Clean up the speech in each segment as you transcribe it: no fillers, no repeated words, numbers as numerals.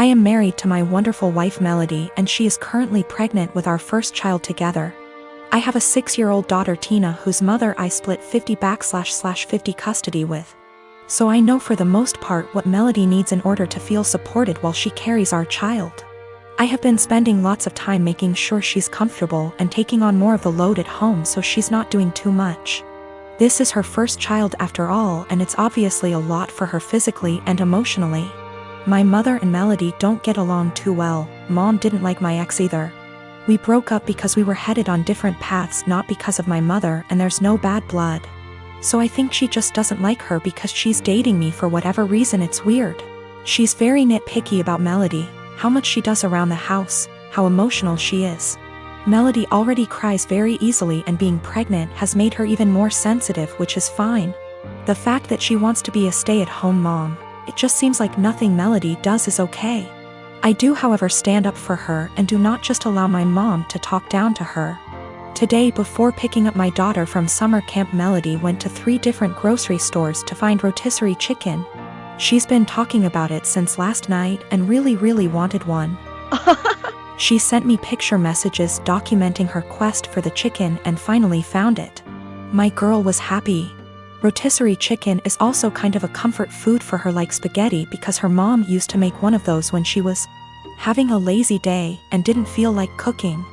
I am married to my wonderful wife Melody, and she is currently pregnant with our first child together. I have a 6-year-old daughter Tina, whose mother I split 50/50 custody with. So I know for the most part what Melody needs in order to feel supported while she carries our child. I have been spending lots of time making sure she's comfortable and taking on more of the load at home so she's not doing too much. This is her first child after all, and it's obviously a lot for her physically and emotionally. My mother and Melody don't get along too well. Mom didn't like my ex either. We broke up because we were headed on different paths, not because of my mother, and there's no bad blood. So I think she just doesn't like her because she's dating me for whatever reason. It's weird. She's very nitpicky about Melody, how much she does around the house, how emotional she is. Melody already cries very easily, and being pregnant has made her even more sensitive, which is fine. The fact that she wants to be a stay-at-home mom, it just seems like nothing Melody does is okay. I do, however, stand up for her and do not just allow my mom to talk down to her. Today, before picking up my daughter from summer camp, Melody went to 3 different grocery stores to find rotisserie chicken. She's been talking about it since last night and really wanted one. She sent me picture messages documenting her quest for the chicken and finally found it. My girl was happy. Rotisserie chicken is also kind of a comfort food for her, like spaghetti, because her mom used to make one of those when she was having a lazy day and didn't feel like cooking.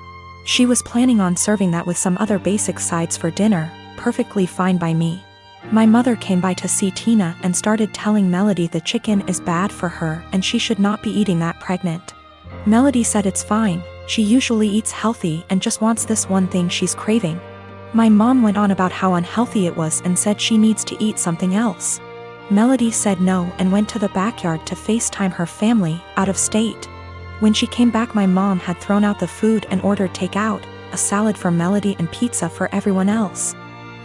She was planning on serving that with some other basic sides for dinner, perfectly fine by me. My mother came by to see Tina and started telling Melody the chicken is bad for her and she should not be eating that pregnant. Melody said it's fine, she usually eats healthy and just wants this one thing she's craving. My mom went on about how unhealthy it was and said she needs to eat something else. Melody said no and went to the backyard to FaceTime her family out of state. When she came back, my mom had thrown out the food and ordered takeout, a salad for Melody and pizza for everyone else.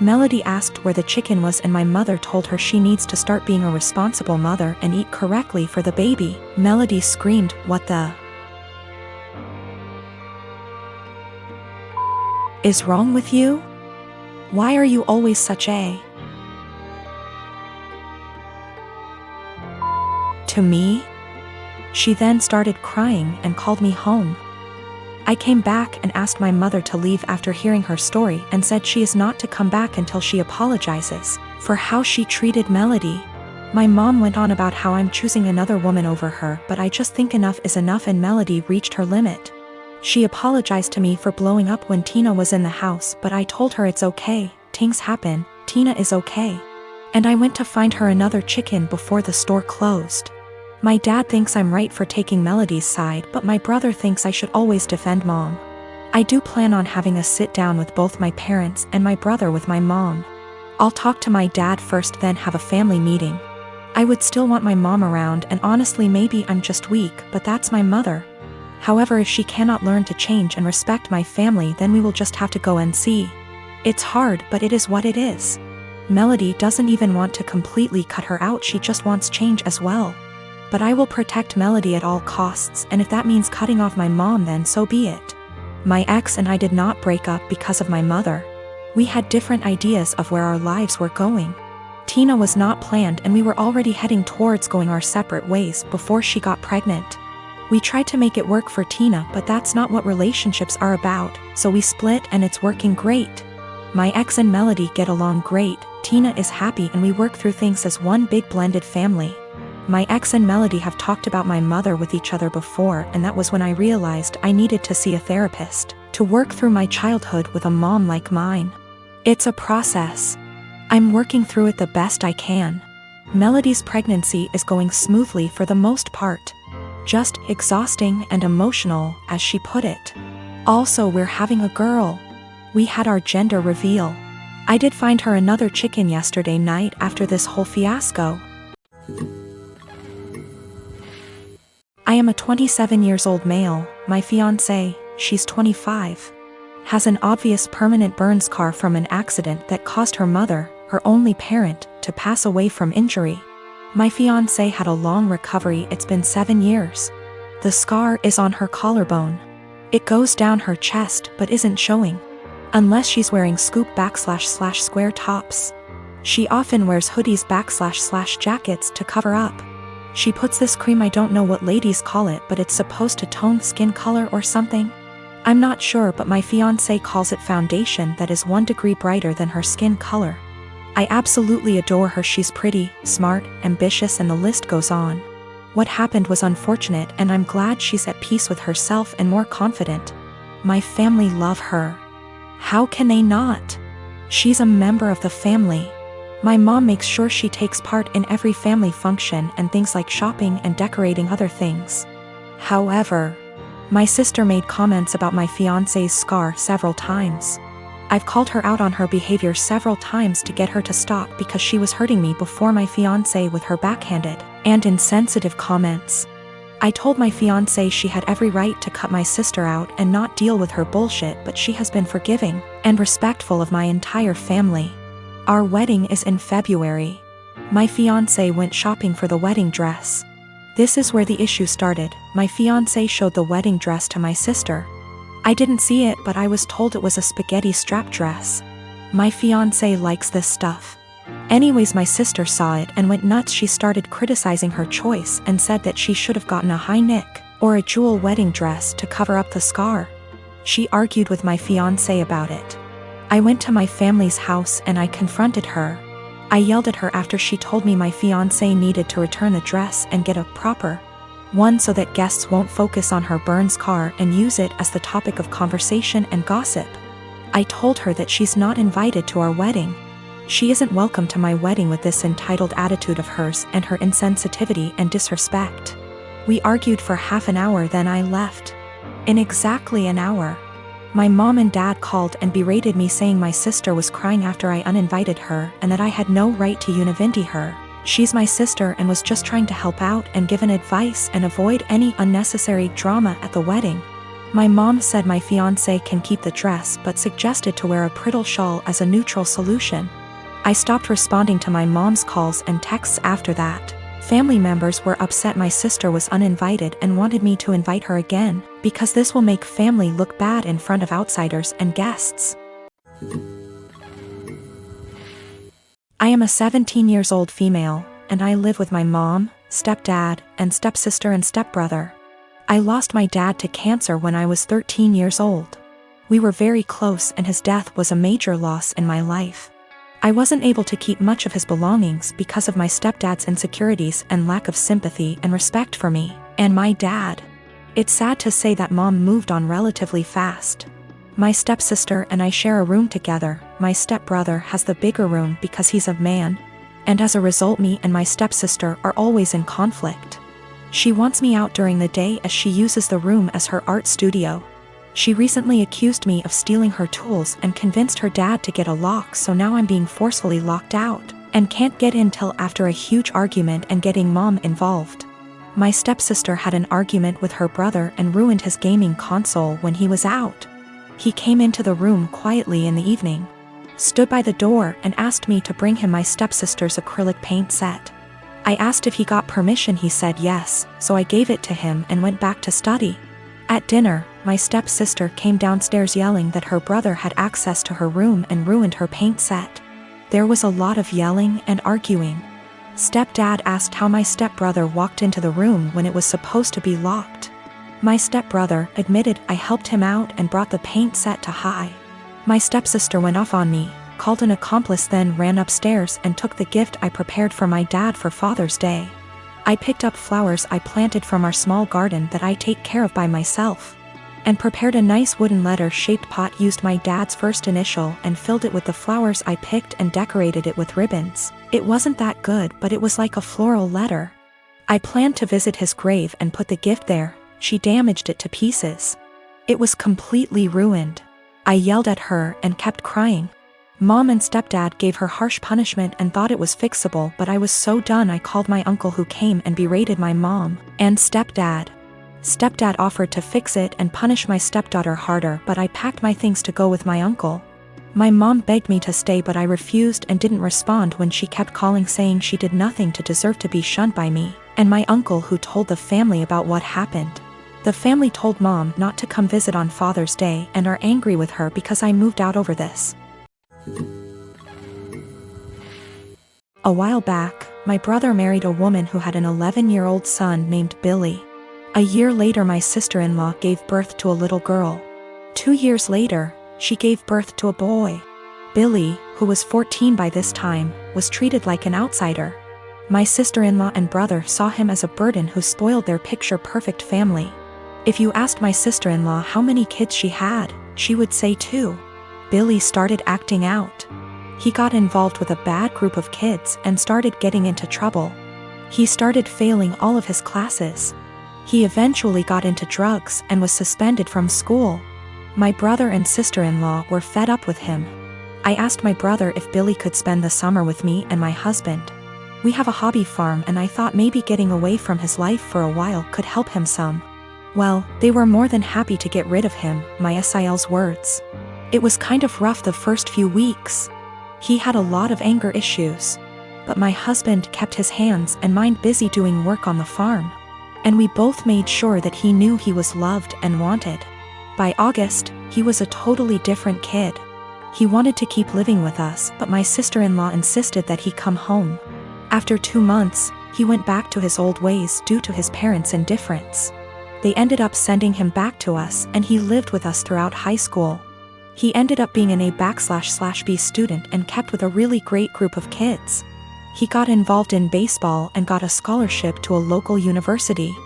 Melody asked where the chicken was and my mother told her she needs to start being a responsible mother and eat correctly for the baby. Melody screamed, "What the is wrong with you? Why are you always such a..." to me? She then started crying and called me home. I came back and asked my mother to leave after hearing her story and said she is not to come back until she apologizes for how she treated Melody. My mom went on about how I'm choosing another woman over her, but I just think enough is enough and Melody reached her limit. She apologized to me for blowing up when Tina was in the house, but I told her it's okay, things happen, Tina is okay. And I went to find her another chicken before the store closed. My dad thinks I'm right for taking Melody's side, but my brother thinks I should always defend mom. I do plan on having a sit down with both my parents and my brother with my mom. I'll talk to my dad first, then have a family meeting. I would still want my mom around, and honestly maybe I'm just weak, but that's my mother. However, if she cannot learn to change and respect my family, then we will just have to go and see. It's hard, but it is what it is. Melody doesn't even want to completely cut her out, she just wants change as well. But I will protect Melody at all costs, and if that means cutting off my mom, then so be it. My ex and I did not break up because of my mother. We had different ideas of where our lives were going. Tina was not planned and we were already heading towards going our separate ways before she got pregnant. We tried to make it work for Tina, but that's not what relationships are about, so we split and it's working great. My ex and Melody get along great, Tina is happy and we work through things as one big blended family. My ex and Melody have talked about my mother with each other before, and that was when I realized I needed to see a therapist to work through my childhood with a mom like mine. It's a process. I'm working through it the best I can. Melody's pregnancy is going smoothly for the most part. Just exhausting and emotional, as she put it. Also, we're having a girl. We had our gender reveal. I did find her another chicken yesterday night after this whole fiasco. I am a 27 years old male. My fiancé, she's 25, has an obvious permanent burn scar from an accident that caused her mother, her only parent, to pass away from injury. My fiancé had a long recovery, it's been 7 years. The scar is on her collarbone. It goes down her chest but isn't showing. Unless she's wearing scoop / square tops. She often wears hoodies / jackets to cover up. She puts this cream, I don't know what ladies call it, but it's supposed to tone skin color or something. I'm not sure, but my fiancé calls it foundation that is 1 degree brighter than her skin color. I absolutely adore her. She's pretty, smart, ambitious, and the list goes on. What happened was unfortunate, and I'm glad she's at peace with herself and more confident. My family love her. How can they not? She's a member of the family. My mom makes sure she takes part in every family function and things like shopping and decorating other things. However, my sister made comments about my fiancé's scar several times. I've called her out on her behavior several times to get her to stop because she was hurting me before my fiancé with her backhanded and insensitive comments. I told my fiancé she had every right to cut my sister out and not deal with her bullshit, but she has been forgiving and respectful of my entire family. Our wedding is in February. My fiancé went shopping for the wedding dress. This is where the issue started. My fiancé showed the wedding dress to my sister. I didn't see it, but I was told it was a spaghetti strap dress. My fiancé likes this stuff. Anyways, my sister saw it and went nuts. She started criticizing her choice and said that she should have gotten a high neck or a jewel wedding dress to cover up the scar. She argued with my fiancé about it. I went to my family's house and I confronted her. I yelled at her after she told me my fiancé needed to return the dress and get a proper one so that guests won't focus on her burn scar and use it as the topic of conversation and gossip. I told her that she's not invited to our wedding. She isn't welcome to my wedding with this entitled attitude of hers and her insensitivity and disrespect. We argued for half an hour, then I left. In exactly an hour, my mom and dad called and berated me, saying my sister was crying after I uninvited her and that I had no right to invite her. She's my sister and was just trying to help out and give an advice and avoid any unnecessary drama at the wedding. My mom said my fiancé can keep the dress but suggested to wear a bridal shawl as a neutral solution. I stopped responding to my mom's calls and texts after that. Family members were upset my sister was uninvited and wanted me to invite her again, because this will make family look bad in front of outsiders and guests. I am a 17-year-old female, and I live with my mom, stepdad, and stepsister and stepbrother. I lost my dad to cancer when I was 13 years old. We were very close and his death was a major loss in my life. I wasn't able to keep much of his belongings because of my stepdad's insecurities and lack of sympathy and respect for me and my dad. It's sad to say that mom moved on relatively fast. My stepsister and I share a room together. My stepbrother has the bigger room because he's a man, and as a result me and my stepsister are always in conflict. She wants me out during the day as she uses the room as her art studio. She recently accused me of stealing her tools and convinced her dad to get a lock, so now I'm being forcefully locked out and can't get in till after a huge argument and getting mom involved. My stepsister had an argument with her brother and ruined his gaming console when he was out. He came into the room quietly in the evening, stood by the door and asked me to bring him my stepsister's acrylic paint set. I asked if he got permission. He said yes, so I gave it to him and went back to study. At dinner, my stepsister came downstairs yelling that her brother had access to her room and ruined her paint set. There was a lot of yelling and arguing. Stepdad asked how my stepbrother walked into the room when it was supposed to be locked. My stepbrother admitted I helped him out and brought the paint set to high. My stepsister went off on me, called an accomplice, then ran upstairs and took the gift I prepared for my dad for Father's Day. I picked up flowers I planted from our small garden that I take care of by myself, and prepared a nice wooden letter-shaped pot, used my dad's first initial and filled it with the flowers I picked and decorated it with ribbons. It wasn't that good, but it was like a floral letter. I planned to visit his grave and put the gift there. She damaged it to pieces. It was completely ruined. I yelled at her and kept crying. Mom and stepdad gave her harsh punishment and thought it was fixable, but I was so done I called my uncle, who came and berated my mom and stepdad. Stepdad offered to fix it and punish my stepdaughter harder, but I packed my things to go with my uncle. My mom begged me to stay, but I refused and didn't respond when she kept calling, saying she did nothing to deserve to be shunned by me and my uncle, who told the family about what happened. The family told mom not to come visit on Father's Day and are angry with her because I moved out over this. A while back, my brother married a woman who had an 11-year-old son named Billy. A year later, my sister-in-law gave birth to a little girl. 2 years later, she gave birth to a boy. Billy, who was 14 by this time, was treated like an outsider. My sister-in-law and brother saw him as a burden who spoiled their picture-perfect family. If you asked my sister-in-law how many kids she had, she would say 2. Billy started acting out. He got involved with a bad group of kids and started getting into trouble. He started failing all of his classes. He eventually got into drugs and was suspended from school. My brother and sister-in-law were fed up with him. I asked my brother if Billy could spend the summer with me and my husband. We have a hobby farm and I thought maybe getting away from his life for a while could help him some. Well, they were more than happy to get rid of him, my SIL's words. It was kind of rough the first few weeks. He had a lot of anger issues. But my husband kept his hands and mind busy doing work on the farm. And we both made sure that he knew he was loved and wanted. By August, he was a totally different kid. He wanted to keep living with us, but my sister-in-law insisted that he come home. After 2 months, he went back to his old ways due to his parents' indifference. They ended up sending him back to us and he lived with us throughout high school. He ended up being an A/B student and kept with a really great group of kids. He got involved in baseball and got a scholarship to a local university.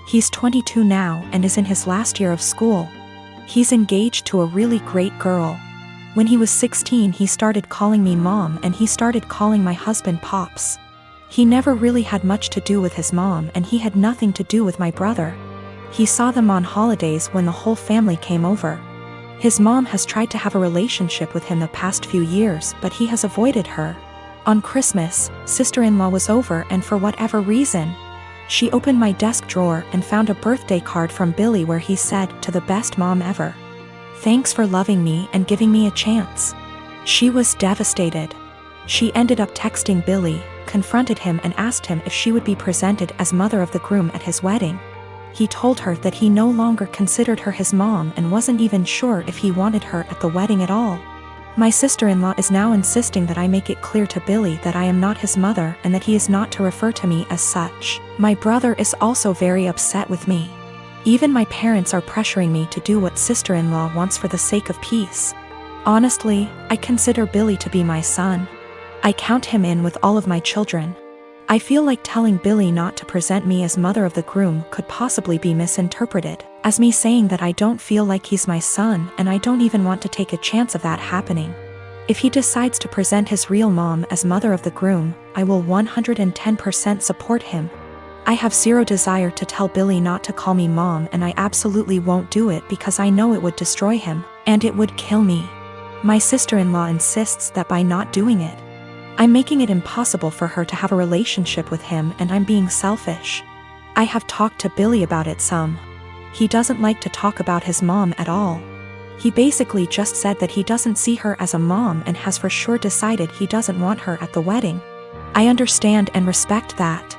He's 22 now and is in his last year of school. He's engaged to a really great girl. When he was 16, he started calling me mom and he started calling my husband pops. He never really had much to do with his mom and he had nothing to do with my brother. He saw them on holidays when the whole family came over. His mom has tried to have a relationship with him the past few years, but he has avoided her. On Christmas, sister-in-law was over and for whatever reason, she opened my desk drawer and found a birthday card from Billy where he said, "To the best mom ever. Thanks for loving me and giving me a chance." She was devastated. She ended up texting Billy, confronted him and asked him if she would be presented as mother of the groom at his wedding. He told her that he no longer considered her his mom and wasn't even sure if he wanted her at the wedding at all. My sister-in-law is now insisting that I make it clear to Billy that I am not his mother and that he is not to refer to me as such. My brother is also very upset with me. Even my parents are pressuring me to do what sister-in-law wants for the sake of peace. Honestly, I consider Billy to be my son. I count him in with all of my children. I feel like telling Billy not to present me as mother of the groom could possibly be misinterpreted as me saying that I don't feel like he's my son and I don't even want to take a chance of that happening. If he decides to present his real mom as mother of the groom, I will 110% support him. I have zero desire to tell Billy not to call me mom and I absolutely won't do it because I know it would destroy him, and it would kill me. My sister-in-law insists that by not doing it, I'm making it impossible for her to have a relationship with him and I'm being selfish. I have talked to Billy about it some. He doesn't like to talk about his mom at all. He basically just said that he doesn't see her as a mom and has for sure decided he doesn't want her at the wedding. I understand and respect that.